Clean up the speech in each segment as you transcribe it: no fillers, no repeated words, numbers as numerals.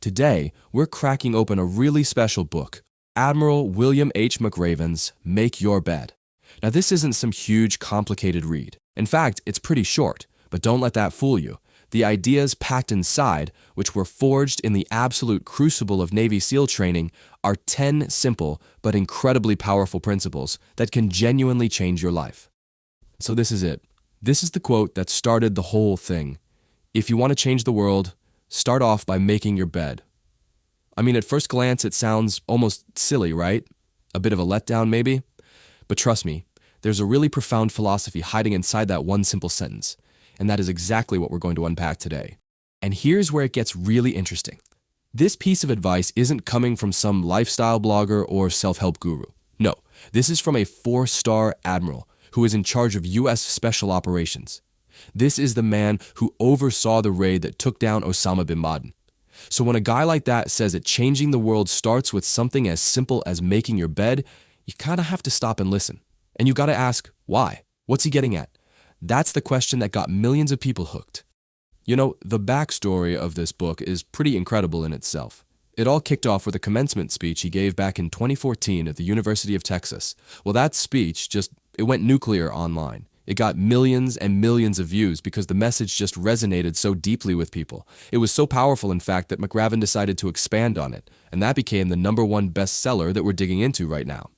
Today, we're cracking open a really special book, Admiral William H. McRaven's Make Your Bed. Now, this isn't some huge, complicated read. In fact, it's pretty short, but don't let that fool you. The ideas packed inside, which were forged in the absolute crucible of Navy SEAL training, are 10 simple but incredibly powerful principles that can genuinely change your life. So this is it. This is the quote that started the whole thing. If you want to change the world, start off by making your bed. I mean, at first glance, it sounds almost silly, right? A bit of a letdown, maybe? But trust me, there's a really profound philosophy hiding inside that one simple sentence, and that is exactly what we're going to unpack today. And here's where it gets really interesting. This piece of advice isn't coming from some lifestyle blogger or self-help guru. No, this is from a 4-star admiral who is in charge of U.S. Special Operations. This is the man who oversaw the raid that took down Osama bin Laden. So when a guy like that says that changing the world starts with something as simple as making your bed, you kind of have to stop and listen. And you got to ask, why? What's he getting at? That's the question that got millions of people hooked. You know, the backstory of this book is pretty incredible in itself. It all kicked off with a commencement speech he gave back in 2014 at the University of Texas. Well, that speech it went nuclear online. It got millions and millions of views because the message just resonated so deeply with people. It was so powerful, in fact, that McRaven decided to expand on it, and that became the #1 bestseller that we're digging into right now.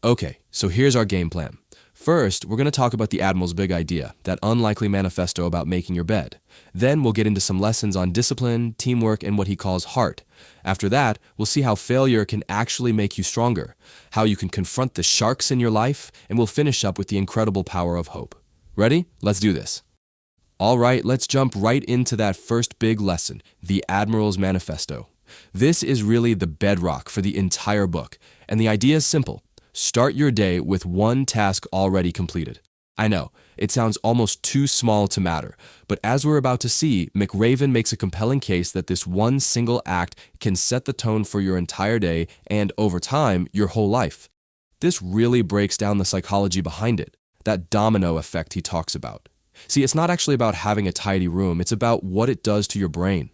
Okay, so here's our game plan. First, we're going to talk about the Admiral's big idea, that unlikely manifesto about making your bed. Then we'll get into some lessons on discipline, teamwork, and what he calls heart. After that, we'll see how failure can actually make you stronger, how you can confront the sharks in your life, and we'll finish up with the incredible power of hope. Ready? Let's do this. All right, let's jump right into that first big lesson, the Admiral's manifesto. This is really the bedrock for the entire book, and the idea is simple. Start your day with one task already completed. I know, it sounds almost too small to matter, but as we're about to see, McRaven makes a compelling case that this one single act can set the tone for your entire day and, over time, your whole life. This really breaks down the psychology behind it, that domino effect he talks about. See, it's not actually about having a tidy room, it's about what it does to your brain.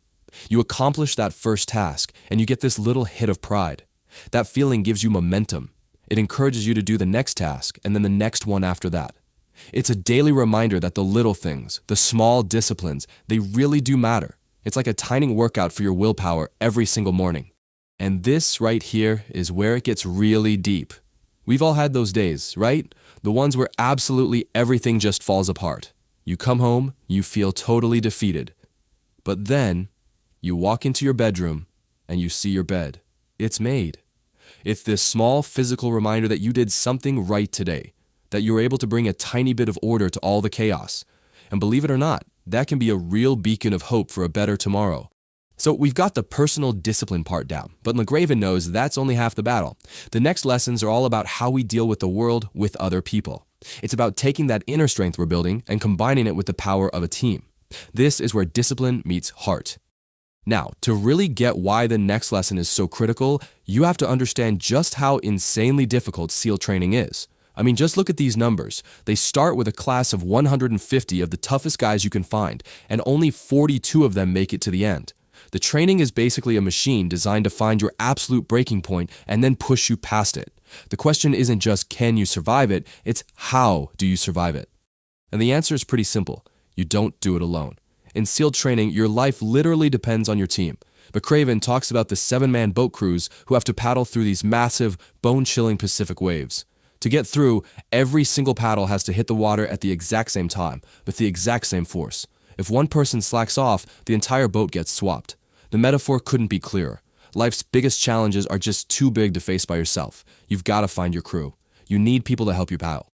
You accomplish that first task, and you get this little hit of pride. That feeling gives you momentum. It encourages you to do the next task and then the next one after that. It's a daily reminder that the little things, the small disciplines, they really do matter. It's like a tiny workout for your willpower every single morning. And this right here is where it gets really deep. We've all had those days, right? The ones where absolutely everything just falls apart. You come home, you feel totally defeated. But then, you walk into your bedroom and you see your bed. It's made. It's this small physical reminder that you did something right today, that you were able to bring a tiny bit of order to all the chaos. And believe it or not, that can be a real beacon of hope for a better tomorrow. So we've got the personal discipline part down, but McRaven knows that's only half the battle. The next lessons are all about how we deal with the world with other people. It's about taking that inner strength we're building and combining it with the power of a team. This is where discipline meets heart. Now, to really get why the next lesson is so critical, you have to understand just how insanely difficult SEAL training is. I mean, just look at these numbers. They start with a class of 150 of the toughest guys you can find, and only 42 of them make it to the end. The training is basically a machine designed to find your absolute breaking point and then push you past it. The question isn't just can you survive it, it's how do you survive it? And the answer is pretty simple. You don't do it alone. In SEAL training, your life literally depends on your team. McRaven talks about the 7-man boat crews who have to paddle through these massive, bone-chilling Pacific waves. To get through, every single paddle has to hit the water at the exact same time, with the exact same force. If one person slacks off, the entire boat gets swamped. The metaphor couldn't be clearer. Life's biggest challenges are just too big to face by yourself. You've got to find your crew. You need people to help you paddle.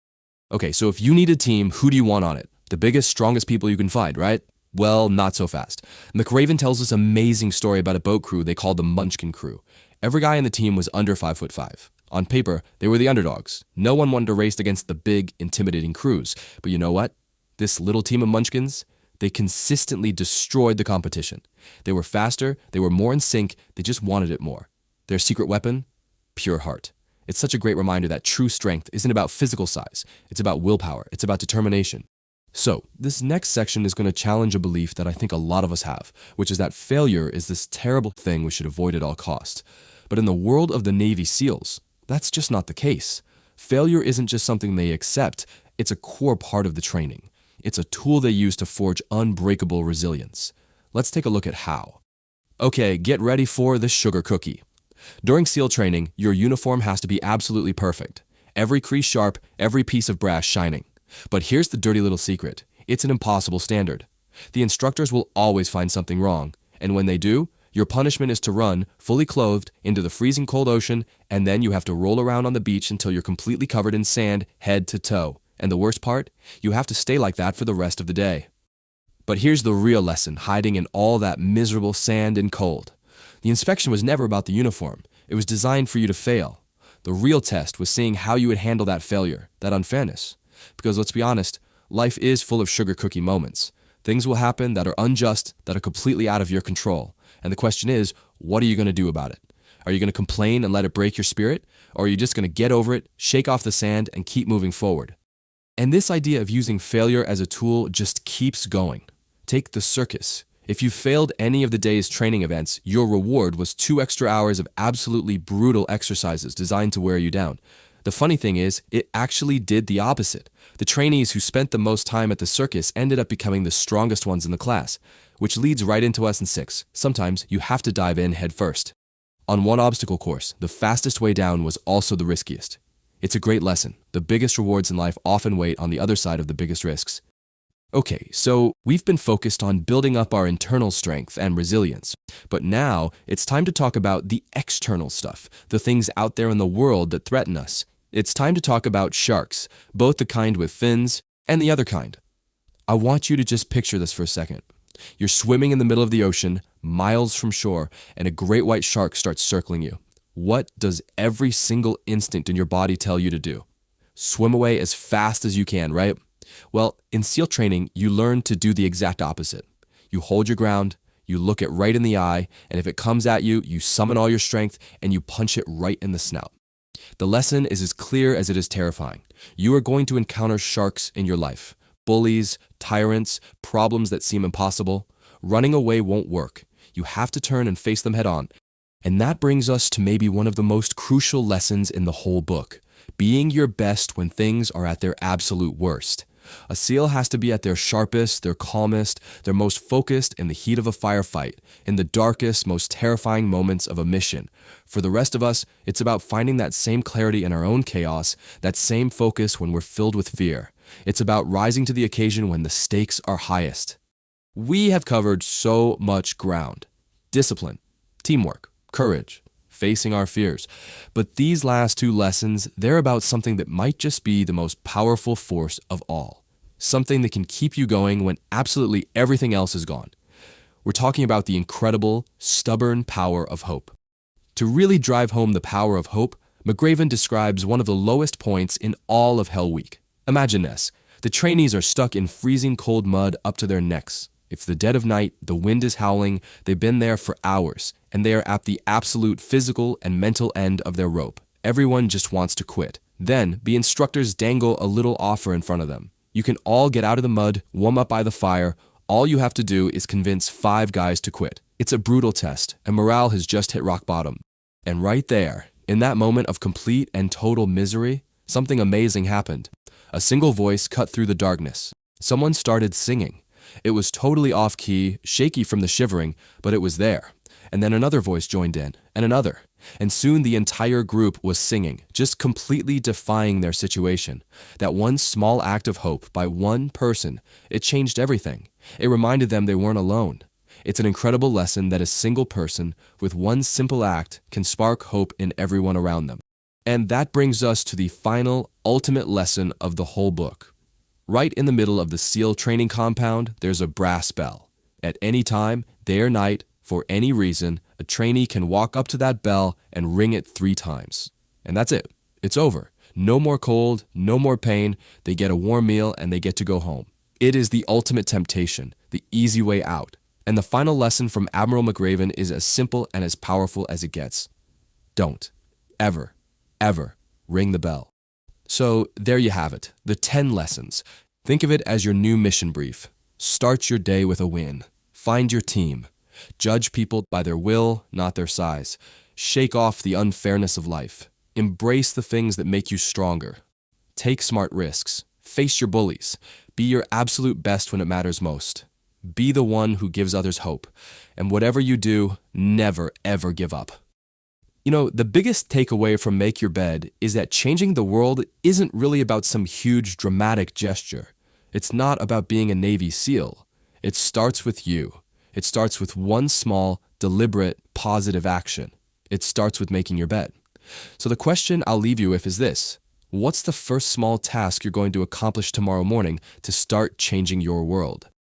Okay, so if you need a team, who do you want on it? The biggest, strongest people you can find, right? Well, not so fast. McRaven tells this amazing story about a boat crew they called the Munchkin Crew. Every guy in the team was under 5'5". On paper, they were the underdogs. No one wanted to race against the big, intimidating crews. But you know what? This little team of Munchkins, they consistently destroyed the competition. They were faster, they were more in sync, they just wanted it more. Their secret weapon? Pure heart. It's such a great reminder that true strength isn't about physical size. It's about willpower. It's about determination. So, this next section is going to challenge a belief that I think a lot of us have, which is that failure is this terrible thing we should avoid at all costs. But in the world of the Navy SEALs, that's just not the case. Failure isn't just something they accept, it's a core part of the training. It's a tool they use to forge unbreakable resilience. Let's take a look at how. Okay, get ready for the sugar cookie. During SEAL training, your uniform has to be absolutely perfect. Every crease sharp, every piece of brass shining. But here's the dirty little secret. It's an impossible standard. The instructors will always find something wrong, and when they do, your punishment is to run, fully clothed, into the freezing cold ocean, and then you have to roll around on the beach until you're completely covered in sand, head to toe. And the worst part? You have to stay like that for the rest of the day. But here's the real lesson hiding in all that miserable sand and cold. The inspection was never about the uniform. It was designed for you to fail. The real test was seeing how you would handle that failure, that unfairness. Because let's be honest, life is full of sugar cookie moments. Things will happen that are unjust, that are completely out of your control. And the question is, what are you going to do about it? Are you going to complain and let it break your spirit? Or are you just going to get over it, shake off the sand, and keep moving forward? And this idea of using failure as a tool just keeps going. Take the circus. If you failed any of the day's training events, your reward was 2 extra hours of absolutely brutal exercises designed to wear you down. The funny thing is, it actually did the opposite. The trainees who spent the most time at the circus ended up becoming the strongest ones in the class, which leads right into lesson 6. Sometimes you have to dive in head first. On one obstacle course, the fastest way down was also the riskiest. It's a great lesson. The biggest rewards in life often wait on the other side of the biggest risks. Okay, so we've been focused on building up our internal strength and resilience, but now it's time to talk about the external stuff, the things out there in the world that threaten us. It's time to talk about sharks, both the kind with fins and the other kind. I want you to just picture this for a second. You're swimming in the middle of the ocean, miles from shore, and a great white shark starts circling you. What does every single instinct in your body tell you to do? Swim away as fast as you can, right? Well, in SEAL training, you learn to do the exact opposite. You hold your ground, you look it right in the eye, and if it comes at you, you summon all your strength and you punch it right in the snout. The lesson is as clear as it is terrifying. You are going to encounter sharks in your life. Bullies, tyrants, problems that seem impossible. Running away won't work. You have to turn and face them head on. And that brings us to maybe one of the most crucial lessons in the whole book. Being your best when things are at their absolute worst. A SEAL has to be at their sharpest, their calmest, their most focused in the heat of a firefight, in the darkest, most terrifying moments of a mission. For the rest of us, it's about finding that same clarity in our own chaos, that same focus when we're filled with fear. It's about rising to the occasion when the stakes are highest. We have covered so much ground. Discipline, teamwork, courage, facing our fears. But these last 2 lessons, they're about something that might just be the most powerful force of all. Something that can keep you going when absolutely everything else is gone. We're talking about the incredible, stubborn power of hope. To really drive home the power of hope, McRaven describes one of the lowest points in all of Hell Week. Imagine this. The trainees are stuck in freezing cold mud up to their necks. It's the dead of night, the wind is howling, they've been there for hours, and they are at the absolute physical and mental end of their rope. Everyone just wants to quit. Then, the instructors dangle a little offer in front of them. You can all get out of the mud, warm up by the fire. All you have to do is convince 5 guys to quit. It's a brutal test, and morale has just hit rock bottom. And right there, in that moment of complete and total misery, something amazing happened. A single voice cut through the darkness. Someone started singing. It was totally off-key, shaky from the shivering, but it was there. And then another voice joined in, and another. And soon the entire group was singing, just completely defying their situation. That one small act of hope by one person, it changed everything. It reminded them they weren't alone. It's an incredible lesson that a single person, with one simple act, can spark hope in everyone around them. And that brings us to the final, ultimate lesson of the whole book. Right in the middle of the SEAL training compound, there's a brass bell. At any time, day or night, for any reason, a trainee can walk up to that bell and ring it 3 times. And that's it. It's over. No more cold, no more pain. They get a warm meal and they get to go home. It is the ultimate temptation, the easy way out. And the final lesson from Admiral McRaven is as simple and as powerful as it gets. Don't, ever ring the bell. So there you have it, the 10 lessons. Think of it as your new mission brief. Start your day with a win. Find your team. Judge people by their will, not their size. Shake off the unfairness of life. Embrace the things that make you stronger. Take smart risks. Face your bullies. Be your absolute best when it matters most. Be the one who gives others hope. And whatever you do, never, ever give up. You know, the biggest takeaway from Make Your Bed is that changing the world isn't really about some huge dramatic gesture. It's not about being a Navy SEAL. It starts with you. It starts with one small, deliberate, positive action. It starts with making your bed. So the question I'll leave you with is this: what's the first small task you're going to accomplish tomorrow morning to start changing your world?